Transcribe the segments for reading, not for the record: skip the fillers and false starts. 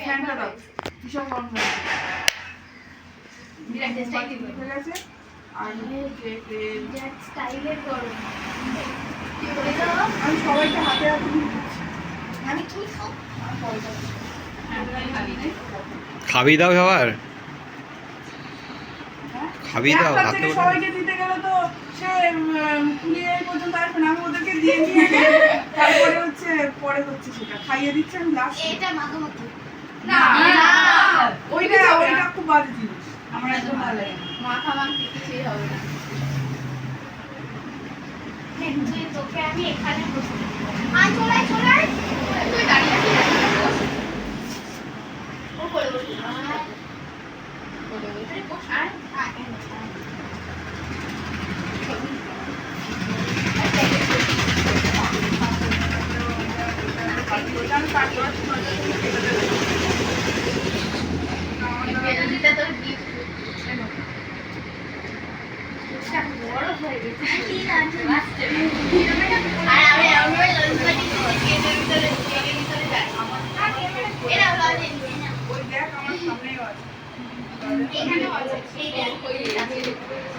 ফ্যানটা দাও, ভীষণ গরম লাগছে। আর আমি সবাইকে হাতে হাতে খাবি দাও সবার, খাবি দাও হাতে সবাইকে দিতে গেলে তো সে কুলিয়ে পর্যন্ত আসবে না, আমি ওদেরকে দিয়ে নিয়ে তারপরে হচ্ছে পরে হচ্ছে সেটা খাইয়ে দিচ্ছে আমি লাস্ট। এটা মাখামাখি না ওইটা ওইটা খুব বাজে জিনিস, আমার একদম ভালো লাগে না। মাখামাখি কিছুই হবে না। তুই তোকে আমি এখানে বসে আয়, চলাই চলাই তুই দাঁড়িয়ে আছিস, ও করে বসে বস আর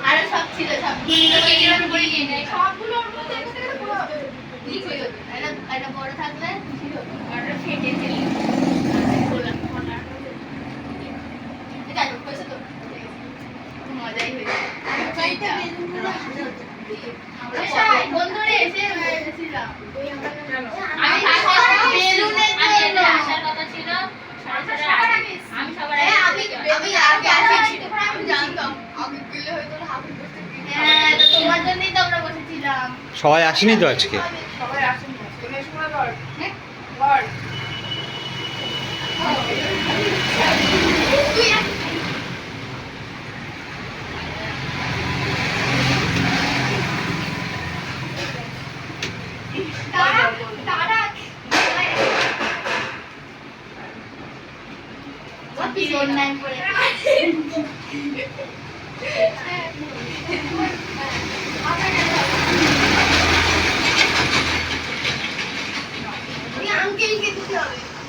আরো সব ছিল, সবগুলো একটা বড় থাকলে ফেটে ছিল মজাই হয়েছে। বন্ধুরা এসে গেছিলাম, আসার কথা ছিল আমি সবার তোমার জন্যই তো আমরা বসেছিলাম। সবাই আসেনি তো আজকে, সবাই আসেন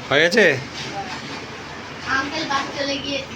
হয়ে গেছে। আঙ্কেল বাস চলে গিয়েছে।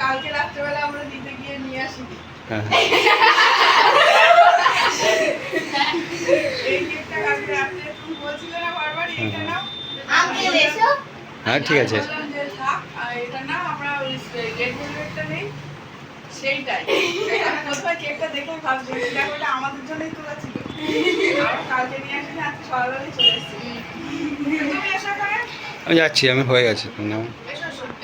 কালকে রাত্রেবেলা আমরা দিতে গিয়ে নিয়ে আসি। হ্যাঁ ঠিক আছে, আমাদের জন্যই তোলা ছিল, কালকে নিয়ে আসি, আজকে সকালবেলায় চলে এসেছি। আমি যাচ্ছি, আমি হয়ে গেছে।